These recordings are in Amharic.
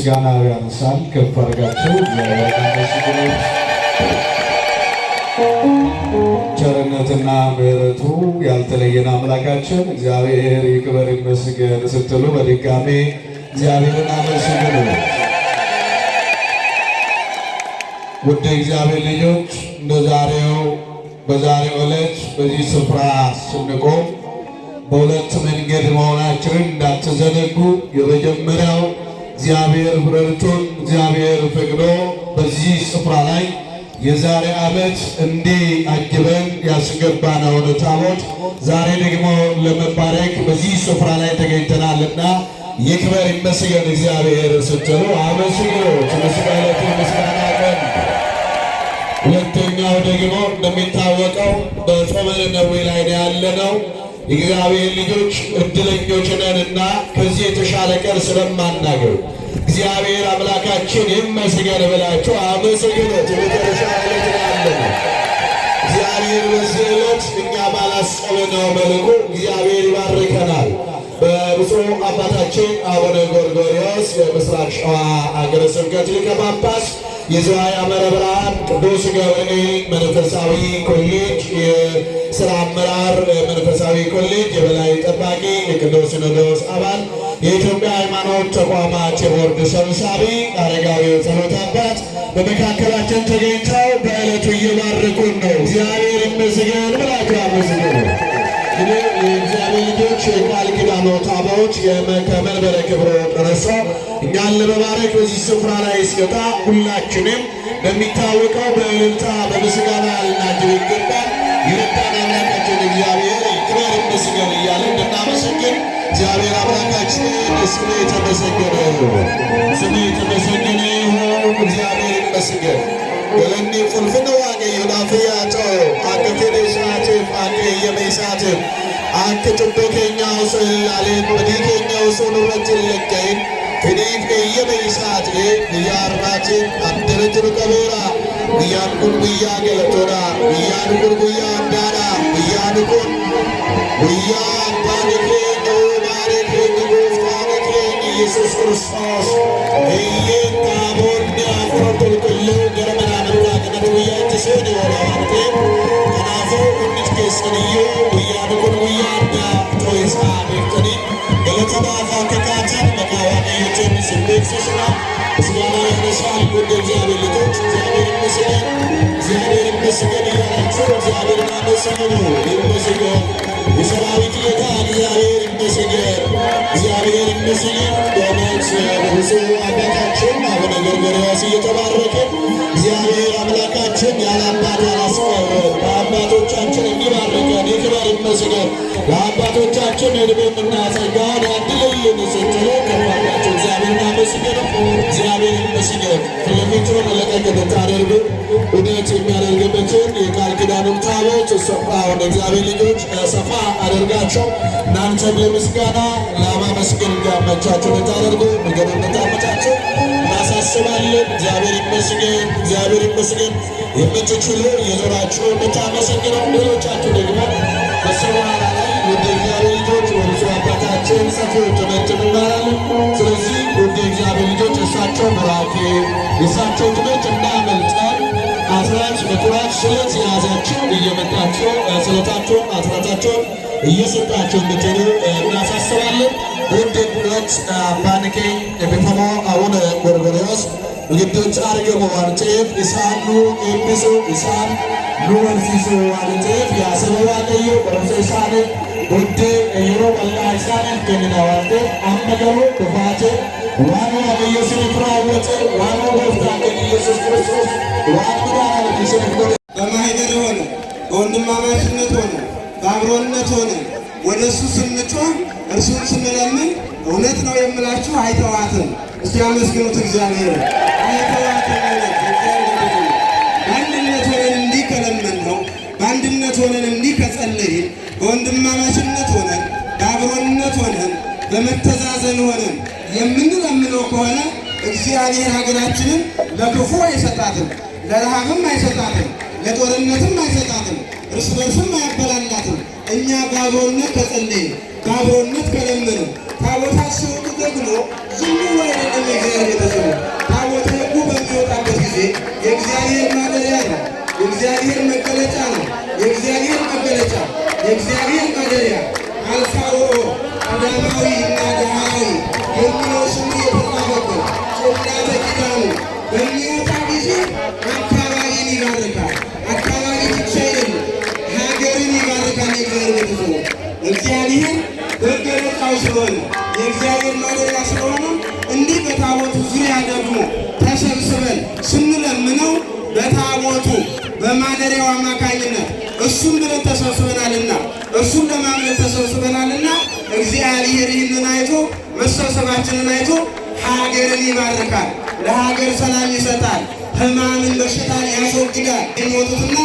ምስጋና ያነሳል። ከፍ አድርጋችሁ ቸርነትና ምሕረቱ ያልተለየን አምላካችን እግዚአብሔር ይክበር ይመስገን ስትሉ በድጋሜ እግዚአብሔርን አመስግኑ። ውድ እግዚአብሔር ልጆች በዛሬው ዕለት በዚህ ስፍራ ስንቆም በሁለት መንገድ መሆናችንን እንዳትዘነጉ። የመጀመሪያው እግዚአብሔር ረድቶን እግዚአብሔር ፈቅዶ በዚህ ስፍራ ላይ የዛሬ ዓመት እንዲህ አጅበን ያስገባነውን ታቦት ዛሬ ደግሞ ለመባረክ በዚህ ስፍራ ላይ ተገኝተናልና ይክበር ይመስገን እግዚአብሔር ስትሉ አመስግኑ። ምስጋና ቀን። ሁለተኛው ደግሞ እንደሚታወቀው በጾመ ነነዌ ላይ ያለነው የእግዚአብሔር ልጆች እድለኞች ነንና ከዚህ የተሻለ ቀን ስለማናገር እግዚአብሔር አምላካችን ይመስገን ብላችሁ አመስግኑት። የመጨረሻ ዕለት ያለነው እግዚአብሔር በዚህ ዕለት እኛ ባላሰብነው መልኩ እግዚአብሔር ይባርከናል። በብፁዕ አባታችን አቡነ ጎርጎርዮስ የምስራቅ ሸዋ ሀገረ ስብከት ሊቀ ጳጳስ የዝዋይ ሐመረ ብርሃን ቅዱስ ገብርኤል መንፈሳዊ ኮሌጅ የሥራ አመራር መንፈሳዊ ኮሌጅ የበላይ ጠባቂ የቅዱስ ሲኖዶስ አባል የኢትዮጵያ ሃይማኖት ተቋማት የቦርድ ሰብሳቢ አረጋዊው ጸሎት አባት በመካከላችን ተገኝተው በዕለቱ እየባረኩን ነው። እግዚአብሔር ይመስገን ብላችሁ አመስግኑ። የእግዚአብሔር ልጆች የቃል ኪዳኑ ታቦት ከመንበረ ክብሩ ደርሶ እኛን ለመባረክ በዚህ ስፍራ ላይ ሲወጣ ሁላችንም በሚታወቀው በእልልታ በምስጋና ልናጅብ ይገባል። የረዳን አምላካችን እግዚአብሔር ይክበር ይመስገን እያለ እንድናመሰግን እግዚአብሔር አምላካችን ስሙ የተመሰገነ ይሁን። ስሙ የተመሰገነ ይሁን። እግዚአብሔር ይመስገን። ገለኒ ቁልፍነ ዋቀዮ ላፍያቶ አከቴሌ ሰዓትፍ አከ የመይሳትፍ አከ ጥበከኛው ስላሌት በዲከኛው ሶኑረትን ለቀይን ፍዲፍ የመይሳት ብያርባችን አደረጅሩ ቀቤራ ብያንኩን ብያ ገለቶዳ ብያንኩን ብያ አዳዳ ብያንኩን ብያ አባንኬ ኦባሬኬ ጎፍታነኬ ኢየሱስ ክርስቶስ እየታቦን ያፍረቱል ቅሉ ገረመና መታቀነት ብያች ሲሆን የወራዋንቴ ከናፎ እንት ኬሰንዮ ብያንኩን ብያ አዳ ቶይሳ ቤርተኒ ገለተባፋ ከካችን መቃዋቀዮችን ስቤት ሲስራ ምስጋና ያነሳል። ውድ እግዚአብሔር ልጆች እግዚአብሔር ይመስገን፣ እግዚአብሔር ይመስገን እያላችሁ እግዚአብሔርን አመስግኑ። ይመስገን የሰራዊት ጌታ እግዚአብሔር ይመስገን፣ እግዚአብሔር ይመስገን። በእውነት በብፁዕ አባታችን አቡነ ጎርጎርዮስ እየተባረክን እግዚአብሔር አምላካችን ያለ አባት አላስቀረን። በአባቶቻችን እንዲባርከን ይክበር ይመስገን። ለአባቶቻችን ዕድሜና ጸጋን ያድልልን ስትሉ ከባላቸው እግዚአብሔርን አመስግኑ። እግዚአብሔር ይመስገን። ፊትለፊቱን ለቀቅ ብታደርጉ እውነት የሚያደርግበትን የቃል ኪዳኑን ታቦት ስፍራውን እግዚአብሔር ልጆች ሰፋ አደርጋቸው እናንተ ለምስጋና ለማመስገን እንዲያመቻችሁ ልታደርጉ ምግብ እንድታመቻቸው እናሳስባለን። እግዚአብሔር ይመስገን፣ እግዚአብሔር ይመስገን። የምትችሉ የዞራችሁ እንድታመሰግነው፣ ሌሎቻችሁ ደግሞ በሰማራ ላይ ወደ እግዚአብሔር ልጆች ወደ አባታችን ሰፊው ትምህርት እንማራለን። ስለዚህ ወደ እግዚአብሔር ልጆች እሳቸው ቡራኬ የእሳቸው ትምህርት እንዳመልጠን አስራት በኩራት ስለት የያዛችሁ እየመጣችሁ ስለታችሁን አስራታችሁን እየሰጣችሁ እንድትሄዱ እናሳስባለን። ውድ ሁለት አባንኬ የቤተሞ አቡነ ጎርጎርዮስ ግዶች አርገሞ ዋንጤፍ ኢሳኑ ኤቢሱ ኢሳን ኑወንሲሱ ዋንጤፍ ያሰበ ዋቀዮ በረሰ ኢሳን ውድ የሮ ቀላ ኢሳንን ከሚና ዋንጤፍ አመገሩ ክፋቴ ዋኑ አበየስን ፍራወጥ ዋኑ ወፍታ ኢየሱስ ክርስቶስ ዋኑ ዳናችን በማይደር ሆነ በወንድማማችነት ሆነ በአብሮነት ሆነ ወደ እሱ ስንጮህ እርሱን ስንለምን እውነት ነው የምላችሁ አይተዋትም። እስቲ አመስግኑት እግዚአብሔር። አይተዋትም። በአንድነት ሆነን እንዲህ ከለመን ነው በአንድነት ሆነን እንዲህ ከጸለይን በወንድማማችነት ሆነን በአብሮነት ሆነን በመተዛዘን ሆነን የምንለምነው ከሆነ እግዚአብሔር ሀገራችንን ለክፉ አይሰጣትም፣ ለረሃብም አይሰጣትም፣ ለጦርነትም አይሰጣትም፣ እርስ በርስም አያበላላትም። እኛ በአብሮነት ከጸለይን በአብሮነት ከለመንን ታቦታት ሲወጡ ደግሞ ዝም ብሎ አይደለም። የእግዚአብሔር ቤተሰቡ ታቦተ ሕጉ በሚወጣበት ጊዜ የእግዚአብሔር ማደሪያ ነው። የእግዚአብሔር መገለጫ ነው። የእግዚአብሔር መገለጫ የእግዚአብሔር ማደሪያ አልፋ ቀዳማዊ እና ዳህራዊ የሚለው ስሙ የተጻፈበት ጽላተ ኪዳኑ በሚወጣ ጊዜ አካባቢን ይባርካል። አካባቢ ብቻ አይደለም፣ ሀገርን ይባርካል። የእግዚአብሔር ቤተሰቡ እግዚአብሔር መገለጫው ስለሆነ የእግዚአብሔር ማደሪያ ስለሆነ እንዲህ በታቦቱ ዙሪያ ደግሞ ተሰብስበን ስንለምነው በታቦቱ በማደሪያው አማካኝነት እሱም ብለን ተሰብስበናልና እሱም ለማምለክ ተሰብስበናልና እግዚአብሔር ይህንን አይቶ መሰብሰባችንን አይቶ ሀገርን ይባርካል። ለሀገር ሰላም ይሰጣል። ሕማምን በሽታን ያስወግዳል። የሚወጡትና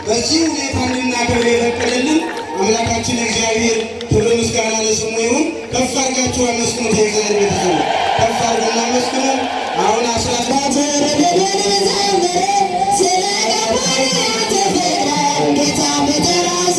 በዚህ ሁኔታ እንድናከብር የፈቀደልን አምላካችን እግዚአብሔር ክብር ምስጋና ለስሙ ይሁን። ከፍ አድርጋችሁ አመስግኑት። የእግዚአብሔር ቤተሰቡ ከፍ አድርጉና አመስግኑ። አሁን አስራት ጌታ በተራስ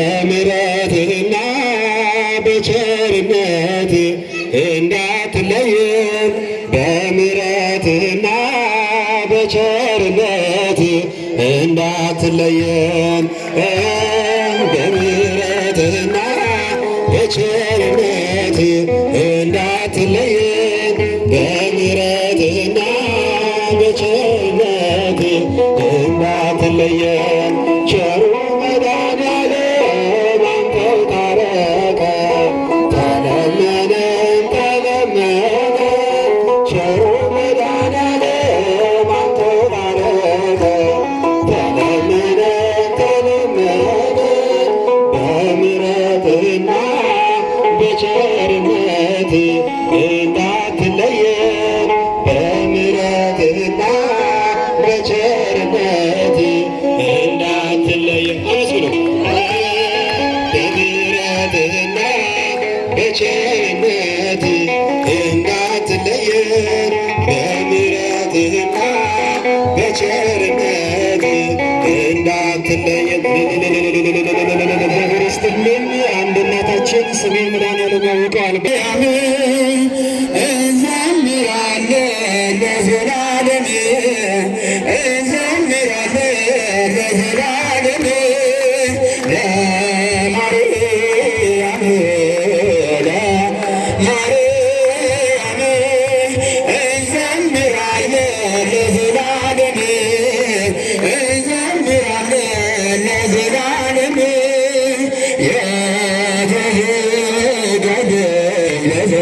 በምሕረትህና በቸርነት እንዳትለየን በምሕረትህና በቸርነት እንዳትለየን በምሕረትህና በቸርነት እንዳትለየን በምሕረትህና በቸርነት እንዳትለየን ቸሩ መድኃኔዓለም አንተው ታረቀ ተለመነን ተለመነ ቸሩ መድኃኔዓለም አንተው ታረቀ ተለመነን ተለመነ በምሕረትህና በቸርነት እንዳትለየን በምሕረትህና በቸርነት እንዳትለየን አመስግኑ። በምሕረትህና በቸርነት እንዳትለየን በምሕረትህና በቸርነት እንዳትለየን። ስትልን አንድ እናታችን ስሜ መድኃኔዓለም ያውቀዋል እንዘምራለን ለዘላለም እንዘምራለን ለዘላለም ለማርያም ለማርያም እንዘምራለን ለዘላለም እንዘምራለን ለዘላለም የተሄደልን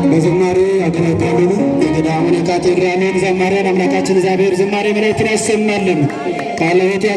በዝማሬ ያገለገሉን የገዳሙን የካቴድራሉን ዘማሪያን አምላካችን እግዚአብሔር ዝማሬ መላእክትን ያሰማልን። ቃለ ሕይወት